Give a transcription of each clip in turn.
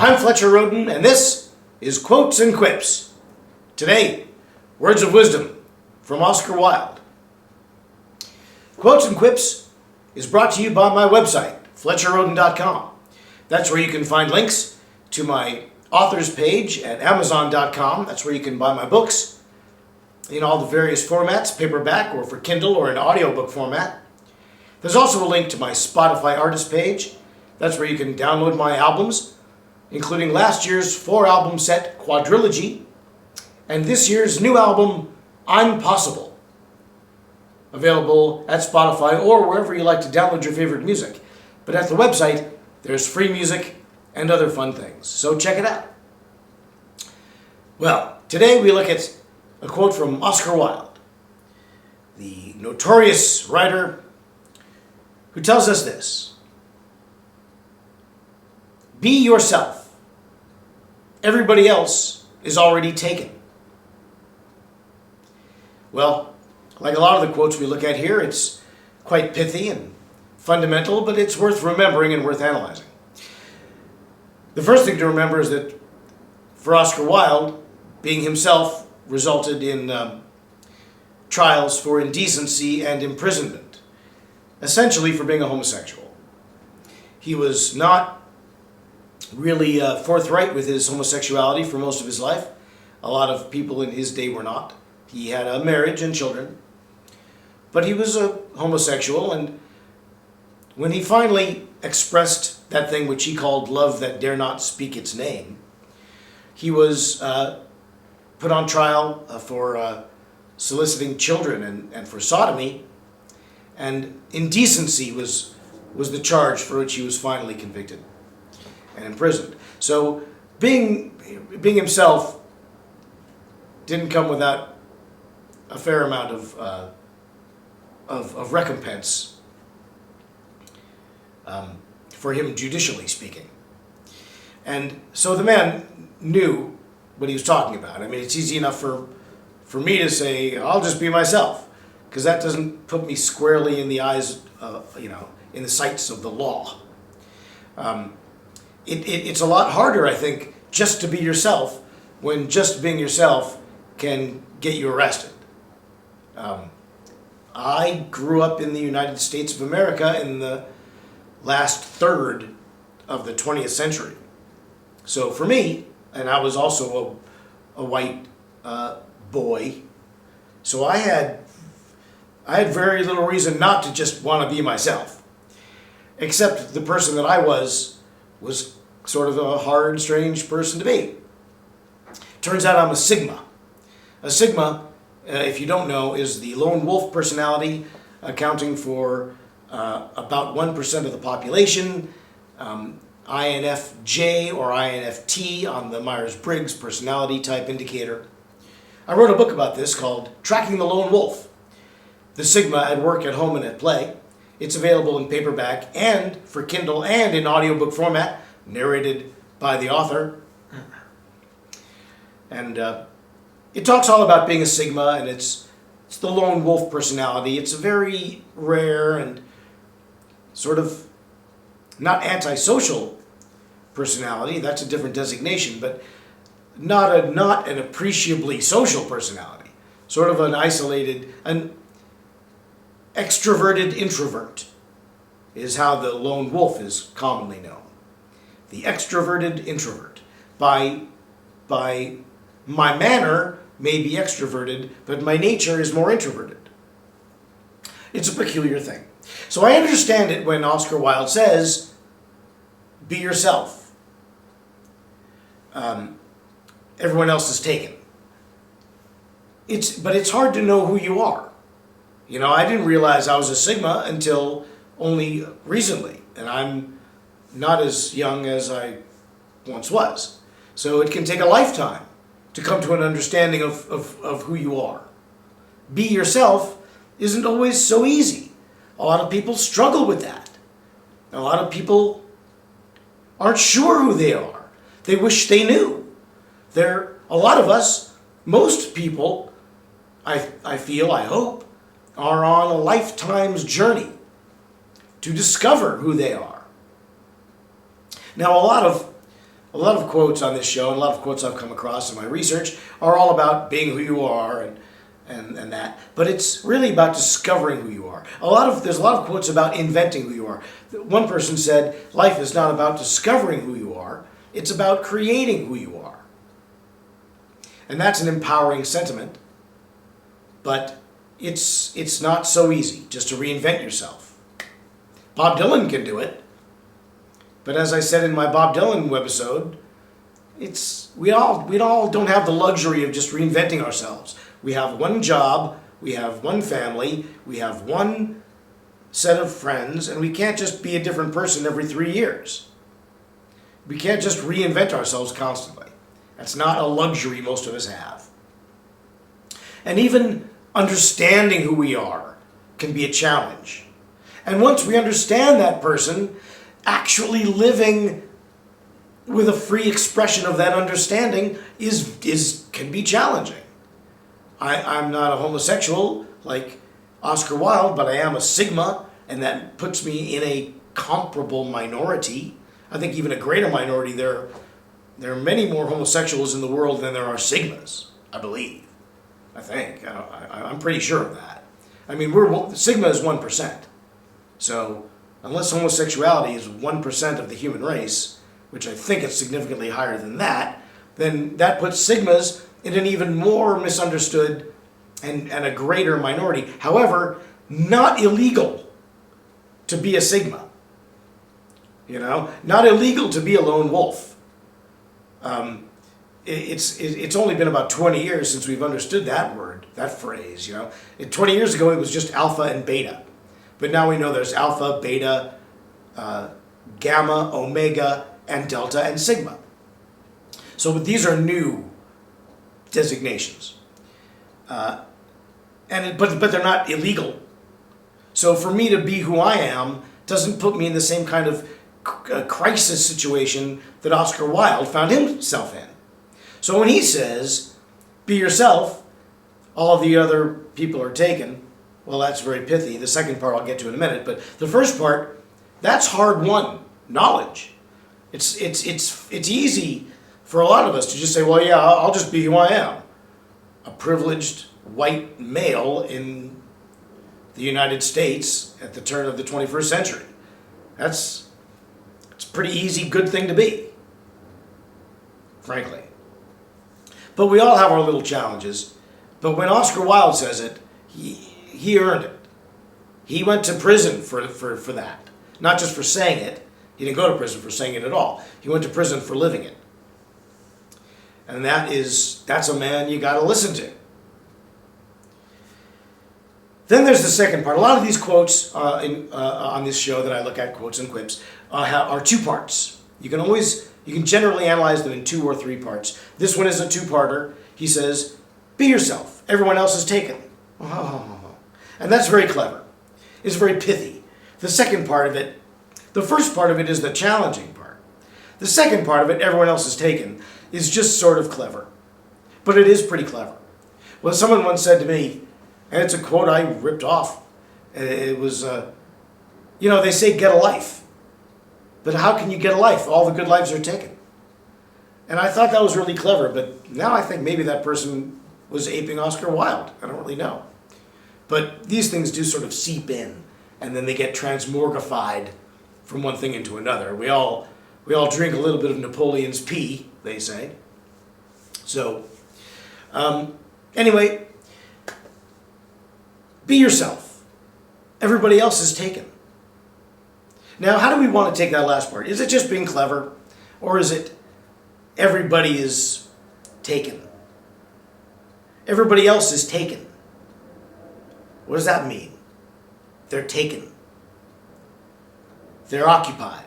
I'm Fletcher Rhoden, and this is Quotes and Quips. Today, words of wisdom from Oscar Wilde. Quotes and Quips is brought to you by my website, FletcherRhoden.com. That's where you can find links to my authors page at Amazon.com. That's where you can buy my books in all the various formats, paperback or for Kindle or in audiobook format. There's also a link to my Spotify artist page. That's where you can download my albums, including last year's 4-album set quadrilogy and this year's new album, I'm Possible. Available at Spotify or wherever you like to download your favorite music. But at the website, there's free music and other fun things. So check it out. Well, today we look at a quote from Oscar Wilde, the notorious writer who tells us this: be yourself. Everybody else is already taken. Well, like a lot of the quotes we look at here, it's quite pithy and fundamental, but it's worth remembering and worth analyzing. The first thing to remember is that for Oscar Wilde, being himself resulted in trials for indecency and imprisonment, essentially for being a homosexual. He was not really forthright with his homosexuality for most of his life. A lot of people in his day were not. He had a marriage and children, but he was a homosexual, and when he finally expressed that thing which he called love that dare not speak its name, he was put on trial for soliciting children and for sodomy, and indecency was the charge for which he was finally convicted and imprisoned. So being himself didn't come without a fair amount of recompense for him, judicially speaking. And so the man knew what he was talking about. I mean, it's easy enough for me to say, I'll just be myself, because that doesn't put me squarely in the eyes, in the sights of the law. It's a lot harder, I think, just to be yourself, when just being yourself can get you arrested. I grew up in the United States of America in the last third of the 20th century. So for me, and I was also a white boy, so I had very little reason not to just want to be myself. Except the person that I was sort of a hard, strange person to be. Turns out I'm a Sigma. A Sigma, if you don't know, is the lone wolf personality, accounting for about 1% of the population, INFJ or INFT on the Myers-Briggs personality type indicator. I wrote a book about this called Tracking the Lone Wolf: The Sigma at Work, at Home, and at Play. It's available in paperback and for Kindle and in audiobook format, narrated by the author. And it talks all about being a Sigma, and it's the lone wolf personality. It's a very rare and sort of not antisocial personality. That's a different designation, but not an appreciably social personality. Sort of an isolated, an extroverted introvert is how the lone wolf is commonly known. The extroverted introvert. By my manner may be extroverted, but my nature is more introverted. It's a peculiar thing. So I understand it when Oscar Wilde says, be yourself. Everyone else is taken. But it's hard to know who you are. You know, I didn't realize I was a Sigma until only recently, and I'm not as young as I once was. So it can take a lifetime to come to an understanding of who you are. Be yourself isn't always so easy. A lot of people struggle with that. A lot of people aren't sure who they are. They wish they knew. A lot of us, most people, I feel, I hope, are on a lifetime's journey to discover who they are. Now, a lot a lot of quotes on this show, and a lot of quotes I've come across in my research are all about being who you are and that. But it's really about discovering who you are. There's a lot of quotes about inventing who you are. One person said, life is not about discovering who you are, it's about creating who you are. And that's an empowering sentiment, but it's not so easy just to reinvent yourself. Bob Dylan can do it, but as I said in my Bob Dylan webisode, we all don't have the luxury of just reinventing ourselves. We have one job, we have one family, we have one set of friends, and we can't just be a different person every 3 years. We can't just reinvent ourselves constantly. That's not a luxury most of us have. And even understanding who we are can be a challenge. And once we understand that person, actually living with a free expression of that understanding can be challenging. I'm not a homosexual like Oscar Wilde, but I am a Sigma, and that puts me in a comparable minority. I think even a greater minority. There are many more homosexuals in the world than there are Sigmas, I believe. I think. I'm pretty sure of that. I mean, Sigma is 1%. So unless homosexuality is 1% of the human race, which I think it's significantly higher than that, then that puts Sigmas in an even more misunderstood and a greater minority. However, not illegal to be a Sigma. Not illegal to be a lone wolf. It's only been about 20 years since we've understood that word, that phrase. 20 years ago it was just alpha and beta, but now we know there's alpha, beta, gamma, omega, and delta and sigma. So these are new designations, but they're not illegal. So for me to be who I am doesn't put me in the same kind of crisis situation that Oscar Wilde found himself in. So when he says, be yourself, all the other people are taken, well, that's very pithy. The second part I'll get to in a minute, but the first part, that's hard-won knowledge. It's easy for a lot of us to just say, well, yeah, I'll just be who I am. A privileged white male in the United States at the turn of the 21st century. It's a pretty easy, good thing to be, frankly. But we all have our little challenges. But when Oscar Wilde says it, he earned it. He went to prison for that. Not just for saying it. He didn't go to prison for saying it at all. He went to prison for living it. And that's a man you got to listen to. Then there's the second part. A lot of these quotes on this show that I look at, quotes and quips, are two parts. You can generally analyze them in 2 or 3 parts. This one is a 2-parter. He says, be yourself. Everyone else is taken. And that's very clever. It's very pithy. The second part of it, the first part of it is the challenging part. The second part of it, everyone else is taken, is just sort of clever. But it is pretty clever. Well, someone once said to me, and it's a quote I ripped off, it was, they say get a life. But how can you get a life? All the good lives are taken. And I thought that was really clever, but now I think maybe that person was aping Oscar Wilde. I don't really know. But these things do sort of seep in, and then they get transmorgified from one thing into another. We all drink a little bit of Napoleon's pee, they say. So, anyway, be yourself. Everybody else is taken. Now, how do we want to take that last part? Is it just being clever? Or is it everybody is taken? Everybody else is taken. What does that mean? They're taken. They're occupied.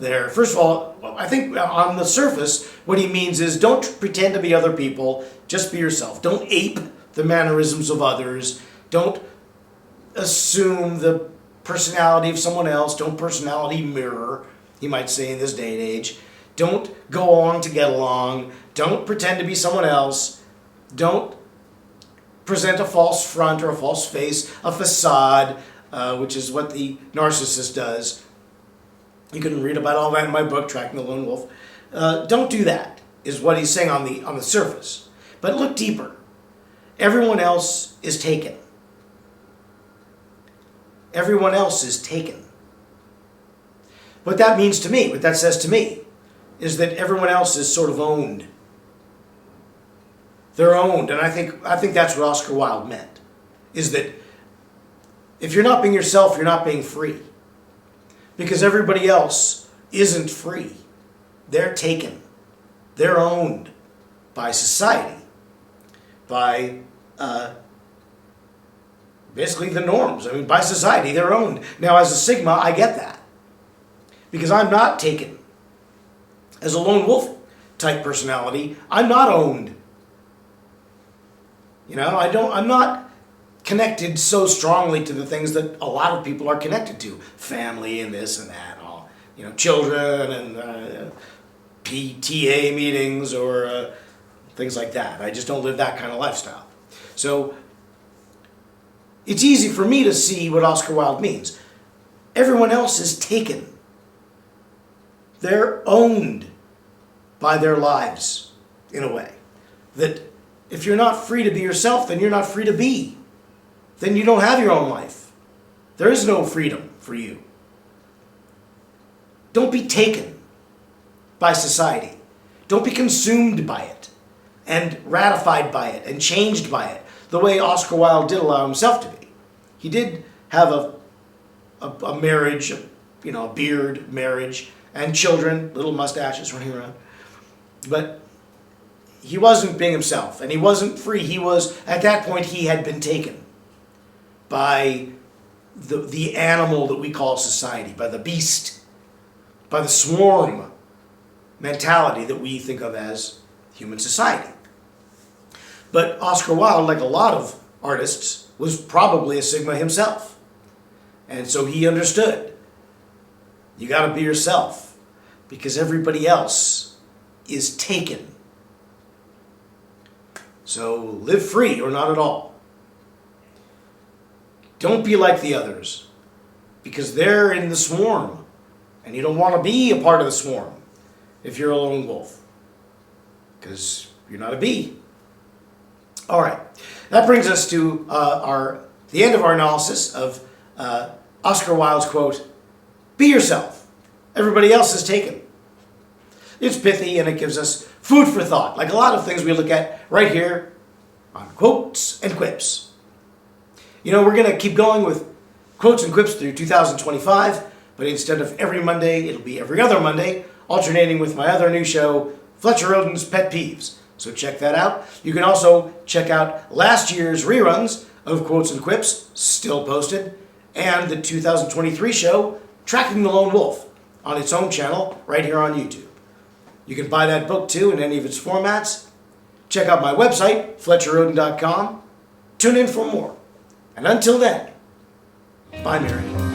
First of all, I think on the surface, what he means is don't pretend to be other people, just be yourself. Don't ape the mannerisms of others. Don't assume the personality of someone else. Don't personality mirror, he might say in this day and age. Don't go on to get along. Don't pretend to be someone else. Don't present a false front or a false face, a facade, which is what the narcissist does. You can read about all that in my book, Tracking the Lone Wolf. Don't do that, is what he's saying on the surface. But look deeper. Everyone else is taken. Everyone else is taken. What that means to me, what that says to me, is that everyone else is sort of owned. They're owned, and I think that's what Oscar Wilde meant, is that if you're not being yourself, you're not being free. Because everybody else isn't free. They're taken. They're owned by society, by basically the norms. I mean, by society, they're owned. Now, as a Sigma, I get that. Because I'm not taken. As a lone wolf type personality, I'm not owned. You know, I'm not connected so strongly to the things that a lot of people are connected to. Family and this and that, and all, you know, children and PTA meetings or things like that. I just don't live that kind of lifestyle. So it's easy for me to see what Oscar Wilde means. Everyone else is taken. They're owned by their lives, in a way. That if you're not free to be yourself, then you're not free to be. Then you don't have your own life. There is no freedom for you. Don't be taken by society. Don't be consumed by it and ratified by it and changed by it, the way Oscar Wilde did allow himself to be. He did have a marriage, a beard marriage, and children, little mustaches running around. But he wasn't being himself, and he wasn't free. He was, at that point, he had been taken by the animal that we call society, by the beast, by the swarm mentality that we think of as human society. But Oscar Wilde, like a lot of artists, was probably a Sigma himself. And so he understood. You got to be yourself, because everybody else is taken. So live free or not at all. Don't be like the others, because they're in the swarm, and you don't want to be a part of the swarm if you're a lone wolf, because you're not a bee. All right, that brings us to the end of our analysis of Oscar Wilde's quote, "Be yourself. Everybody else is taken." It's pithy, and it gives us food for thought, like a lot of things we look at right here on Quotes and Quips. You know, we're going to keep going with Quotes and Quips through 2025, but instead of every Monday, it'll be every other Monday, alternating with my other new show, Fletcher Rhoden's Pet Peeves. So check that out. You can also check out last year's reruns of Quotes and Quips, still posted, and the 2023 show, Tracking the Lone Wolf, on its own channel right here on YouTube. You can buy that book too in any of its formats. Check out my website, FletcherRhoden.com. Tune in for more. And until then, bye, Mary.